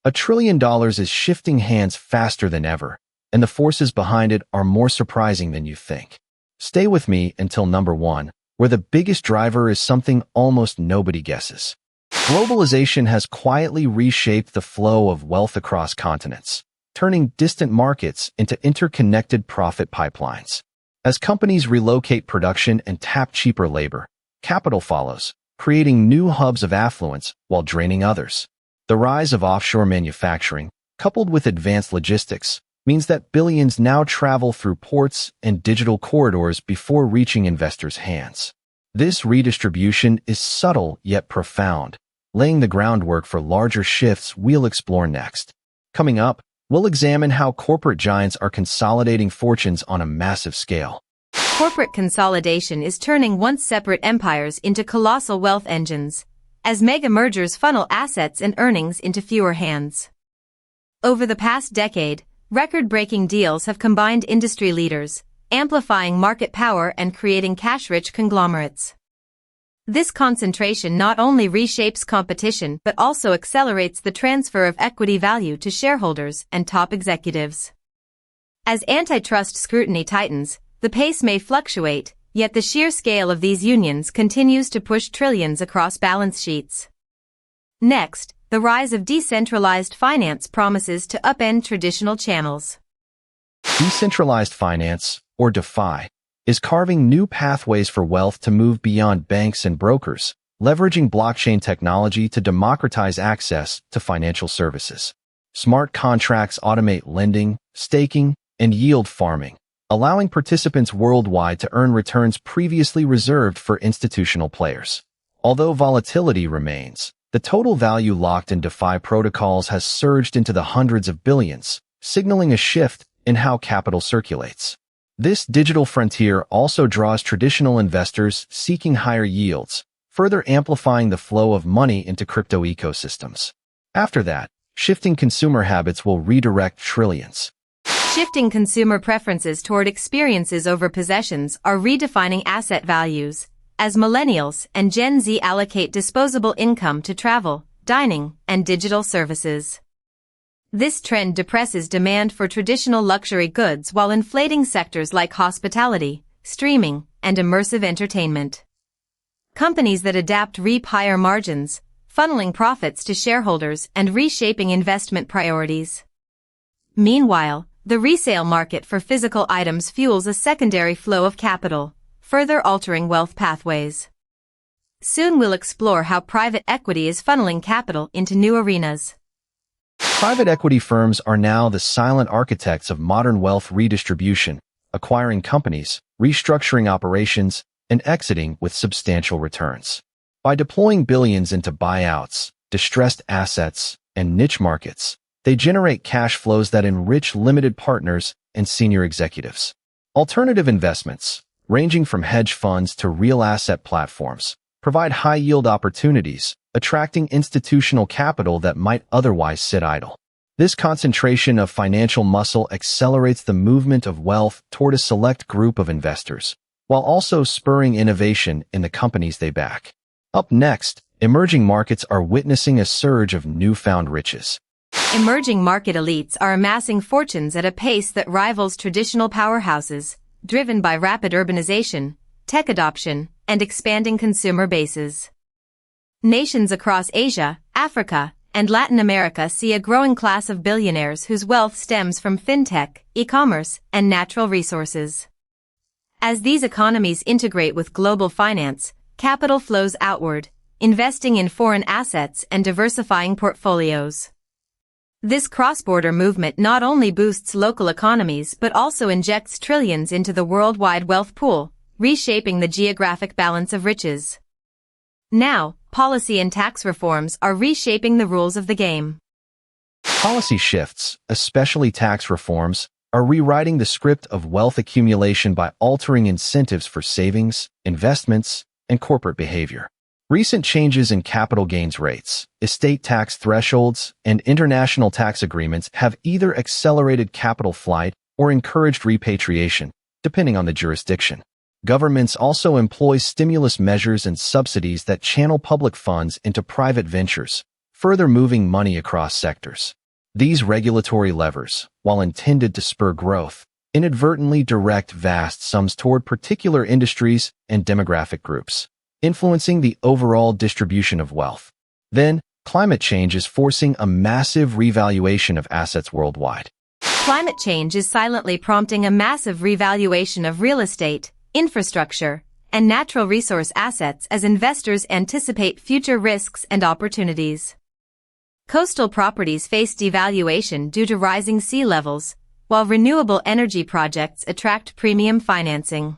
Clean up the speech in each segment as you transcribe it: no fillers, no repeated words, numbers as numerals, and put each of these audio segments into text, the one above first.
$1 trillion is shifting hands faster than ever, and the forces behind it are more surprising than you think. Stay with me until number 1, where the biggest driver is something almost nobody guesses. Globalization has quietly reshaped the flow of wealth across continents, turning distant markets into interconnected profit pipelines. As companies relocate production and tap cheaper labor, capital follows, creating new hubs of affluence while draining others. The rise of offshore manufacturing, coupled with advanced logistics, means that billions now travel through ports and digital corridors before reaching investors' hands. This redistribution is subtle yet profound, laying the groundwork for larger shifts we'll explore next. Coming up, we'll examine how corporate giants are consolidating fortunes on a massive scale. Corporate consolidation is turning once separate empires into colossal wealth engines, as mega mergers funnel assets and earnings into fewer hands. Over the past decade, record-breaking deals have combined industry leaders, amplifying market power and creating cash-rich conglomerates. This concentration not only reshapes competition but also accelerates the transfer of equity value to shareholders and top executives. As antitrust scrutiny tightens, the pace may fluctuate, yet the sheer scale of these unions continues to push trillions across balance sheets. Next, the rise of decentralized finance promises to upend traditional channels. Decentralized finance, or DeFi, is carving new pathways for wealth to move beyond banks and brokers, leveraging blockchain technology to democratize access to financial services. Smart contracts automate lending, staking, and yield farming, allowing participants worldwide to earn returns previously reserved for institutional players. Although volatility remains, the total value locked in DeFi protocols has surged into the hundreds of billions, signaling a shift in how capital circulates. This digital frontier also draws traditional investors seeking higher yields, further amplifying the flow of money into crypto ecosystems. After that, shifting consumer habits will redirect trillions. Shifting consumer preferences toward experiences over possessions are redefining asset values, as millennials and Gen Z allocate disposable income to travel, dining, and digital services. This trend depresses demand for traditional luxury goods while inflating sectors like hospitality, streaming, and immersive entertainment. Companies that adapt reap higher margins, funneling profits to shareholders and reshaping investment priorities. Meanwhile, the resale market for physical items fuels a secondary flow of capital, further altering wealth pathways. Soon we'll explore how private equity is funneling capital into new arenas. Private equity firms are now the silent architects of modern wealth redistribution, acquiring companies, restructuring operations, and exiting with substantial returns. By deploying billions into buyouts, distressed assets, and niche markets, they generate cash flows that enrich limited partners and senior executives. Alternative investments, ranging from hedge funds to real asset platforms, provide high-yield opportunities, attracting institutional capital that might otherwise sit idle. This concentration of financial muscle accelerates the movement of wealth toward a select group of investors, while also spurring innovation in the companies they back. Up next, emerging markets are witnessing a surge of newfound riches. Emerging market elites are amassing fortunes at a pace that rivals traditional powerhouses, driven by rapid urbanization, tech adoption, and expanding consumer bases. Nations across Asia, Africa, and Latin America see a growing class of billionaires whose wealth stems from fintech, e-commerce, and natural resources. As these economies integrate with global finance, capital flows outward, investing in foreign assets and diversifying portfolios. This cross-border movement not only boosts local economies but also injects trillions into the worldwide wealth pool, reshaping the geographic balance of riches. Now, policy and tax reforms are reshaping the rules of the game. Policy shifts, especially tax reforms, are rewriting the script of wealth accumulation by altering incentives for savings, investments, and corporate behavior. Recent changes in capital gains rates, estate tax thresholds, and international tax agreements have either accelerated capital flight or encouraged repatriation, depending on the jurisdiction. Governments also employ stimulus measures and subsidies that channel public funds into private ventures, further moving money across sectors. These regulatory levers, while intended to spur growth, inadvertently direct vast sums toward particular industries and demographic groups, influencing the overall distribution of wealth. Then, climate change is forcing a massive revaluation of assets worldwide. Climate change is silently prompting a massive revaluation of real estate, infrastructure, and natural resource assets as investors anticipate future risks and opportunities. Coastal properties face devaluation due to rising sea levels, while renewable energy projects attract premium financing.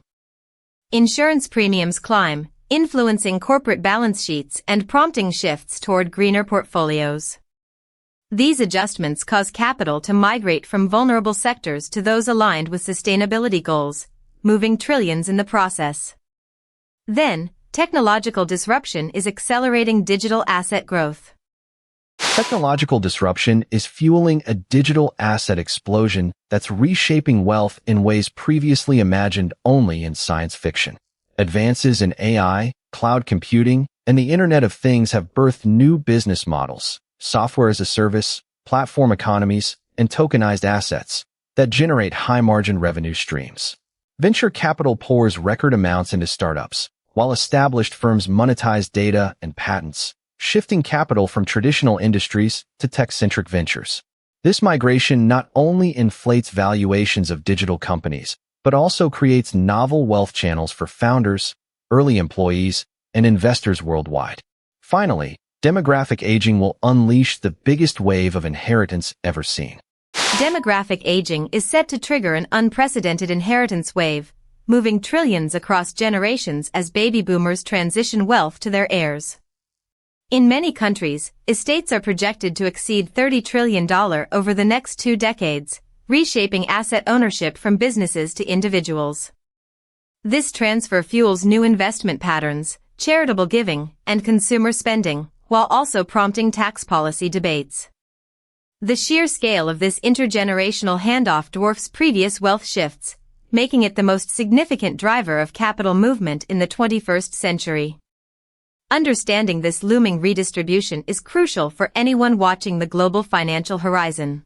Insurance premiums climb, influencing corporate balance sheets and prompting shifts toward greener portfolios. These adjustments cause capital to migrate from vulnerable sectors to those aligned with sustainability goals, moving trillions in the process. Then, technological disruption is accelerating digital asset growth. Technological disruption is fueling a digital asset explosion that's reshaping wealth in ways previously imagined only in science fiction. Advances in AI, cloud computing, and the Internet of Things have birthed new business models, software as a service, platform economies, and tokenized assets that generate high-margin revenue streams. Venture capital pours record amounts into startups, while established firms monetize data and patents, shifting capital from traditional industries to tech-centric ventures. This migration not only inflates valuations of digital companies, but also creates novel wealth channels for founders, early employees, and investors worldwide. Finally, demographic aging will unleash the biggest wave of inheritance ever seen. Demographic aging is set to trigger an unprecedented inheritance wave, moving trillions across generations as baby boomers transition wealth to their heirs. In many countries, estates are projected to exceed $30 trillion over the next 2 decades, reshaping asset ownership from businesses to individuals. This transfer fuels new investment patterns, charitable giving, and consumer spending, while also prompting tax policy debates. The sheer scale of this intergenerational handoff dwarfs previous wealth shifts, making it the most significant driver of capital movement in the 21st century. Understanding this looming redistribution is crucial for anyone watching the global financial horizon.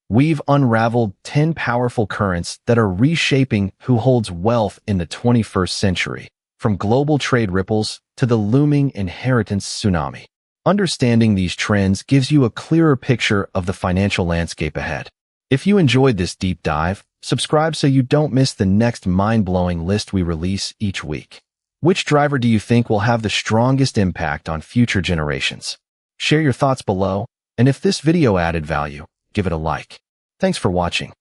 We've unraveled 10 powerful currents that are reshaping who holds wealth in the 21st century, from global trade ripples to the looming inheritance tsunami. Understanding these trends gives you a clearer picture of the financial landscape ahead. If you enjoyed this deep dive, subscribe so you don't miss the next mind-blowing list we release each week. Which driver do you think will have the strongest impact on future generations? Share your thoughts below, and if this video added value, give it a like. Thanks for watching.